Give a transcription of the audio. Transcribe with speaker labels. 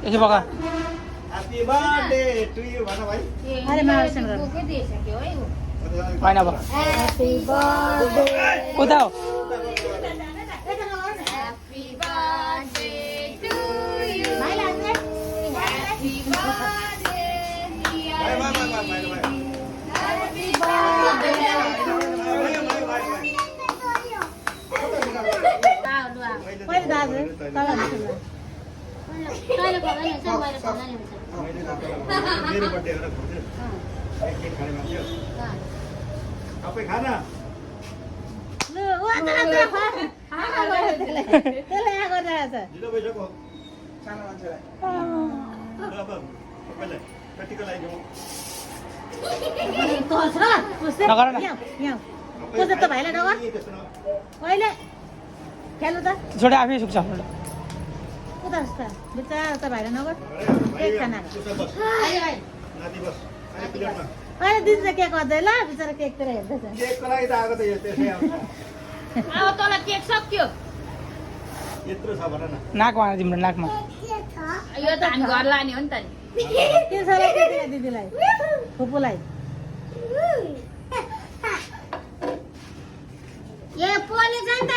Speaker 1: यसो बगा
Speaker 2: happy birthday to you भन भाइ
Speaker 3: अरे मार्सन गर
Speaker 1: होइन अब
Speaker 3: ह्यापी बर्थडे
Speaker 1: उता हो
Speaker 4: Happy birthday to you.
Speaker 3: भाइ लाग्छ
Speaker 4: Happy birthday, dear
Speaker 2: भाइ भाइ भाइ भाइ भाइ
Speaker 4: Happy birthday.
Speaker 3: पहिले दाजु तल
Speaker 4: कहिले खाँदैन हुन्छ मैले खाँदैन हुन्छ
Speaker 2: मेरो बर्थडे हो र खुर्छु एक खाने मान्छे आफै खाना
Speaker 3: लु उ आज त्यसले यहाँ गरिरहेछ
Speaker 2: ढिलो भइसक्यो सानो मान्छेलाई ल अब सबैलाई कतिको लागि जाउँ
Speaker 1: नगर न।
Speaker 3: यहाँ कसो त भाइलाई नगर कहिले खेल्नु त
Speaker 1: छोडे आफै सुक्छ
Speaker 3: उता जस्तो बिचारा त भाइलाई नगर एक खाना
Speaker 4: अहिले भाइ
Speaker 2: नाति बस अहिले प्लेटमा
Speaker 3: अहिले दिन्छ केक अझै ल बिचारा केकतिर हेर्दैछ
Speaker 2: केकको लागि त आएको त यो त्यसै आउँछ
Speaker 4: अब तल केक सक्यो
Speaker 2: यत्रो छ भन न
Speaker 1: नाकमा हाल्नु तिम्रो नाकमा
Speaker 4: यो त हामी घर लाने हो नि त नि
Speaker 3: के छ र दिदीलाई फुपूलाई
Speaker 4: ए पोले जान्छ